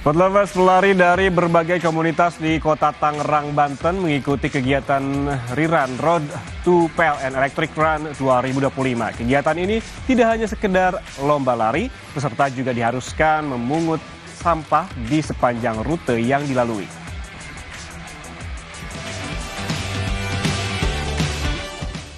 Sport lovers pelari dari berbagai komunitas di Kota Tangerang, Banten mengikuti kegiatan Rerun Road to PLN Electric Run 2025. Kegiatan ini tidak hanya sekedar lomba lari, peserta juga diharuskan memungut sampah di sepanjang rute yang dilalui.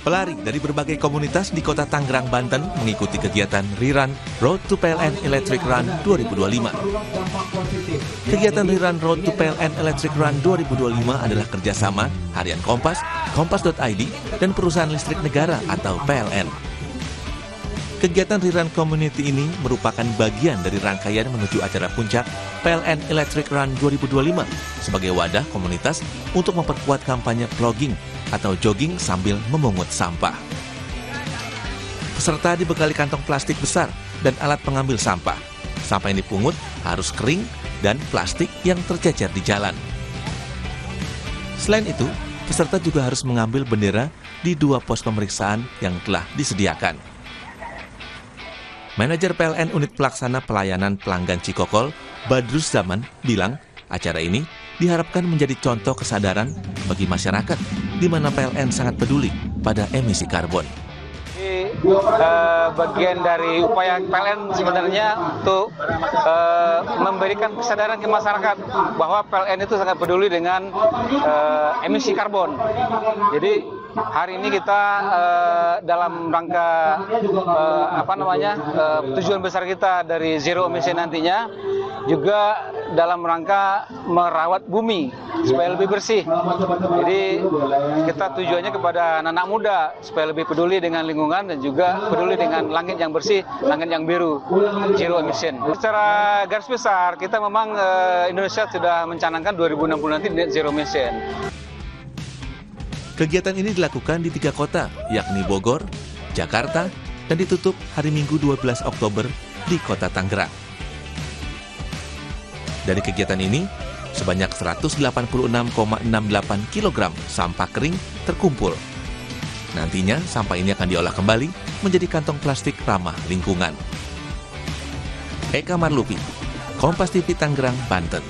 Pelari dari berbagai komunitas di Kota Tangerang, Banten mengikuti kegiatan Rerun Road to PLN Electric Run 2025. Kegiatan Rerun Road to PLN Electric Run 2025 adalah kerjasama Harian Kompas, Kompas.id, dan Perusahaan Listrik Negara atau PLN. Kegiatan Rerun Community ini merupakan bagian dari rangkaian menuju acara puncak PLN Electric Run 2025 sebagai wadah komunitas untuk memperkuat kampanye plogging atau jogging sambil memungut sampah. Peserta dibekali kantong plastik besar dan alat pengambil sampah. Sampah yang dipungut harus kering dan plastik yang tercecer di jalan. Selain itu, peserta juga harus mengambil bendera di 2 pos pemeriksaan yang telah disediakan. Manajer PLN Unit Pelaksana Pelayanan Pelanggan Cikokol, Badrus Zaman, bilang acara ini diharapkan menjadi contoh kesadaran bagi masyarakat di mana PLN sangat peduli pada emisi karbon. Bagian dari upaya PLN sebenarnya untuk memberikan kesadaran ke masyarakat bahwa PLN itu sangat peduli dengan emisi karbon. Jadi hari ini kita dalam rangka tujuan besar kita dari zero emission nantinya juga dalam rangka merawat bumi supaya lebih bersih. Jadi kita tujuannya kepada anak muda supaya lebih peduli dengan lingkungan dan juga peduli dengan langit yang bersih, langit yang biru, zero emission. Secara garis besar kita memang Indonesia sudah mencanangkan 2060 nanti net zero emission. Kegiatan ini dilakukan di 3 kota, yakni Bogor, Jakarta, dan ditutup hari Minggu 12 Oktober di Kota Tangerang. Dari kegiatan ini, sebanyak 186,68 kg sampah kering terkumpul. Nantinya, sampah ini akan diolah kembali menjadi kantong plastik ramah lingkungan. Eka Marlupi, Kompas TV Tangerang, Banten.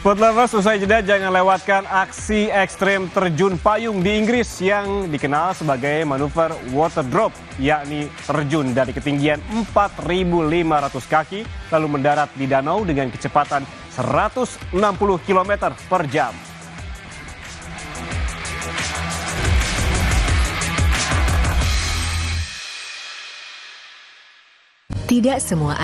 Sport lovers, usai jeda jangan lewatkan aksi ekstrem terjun payung di Inggris yang dikenal sebagai manuver water drop, yakni terjun dari ketinggian 4.500 kaki lalu mendarat di danau dengan kecepatan 160 km per jam. Tidak semua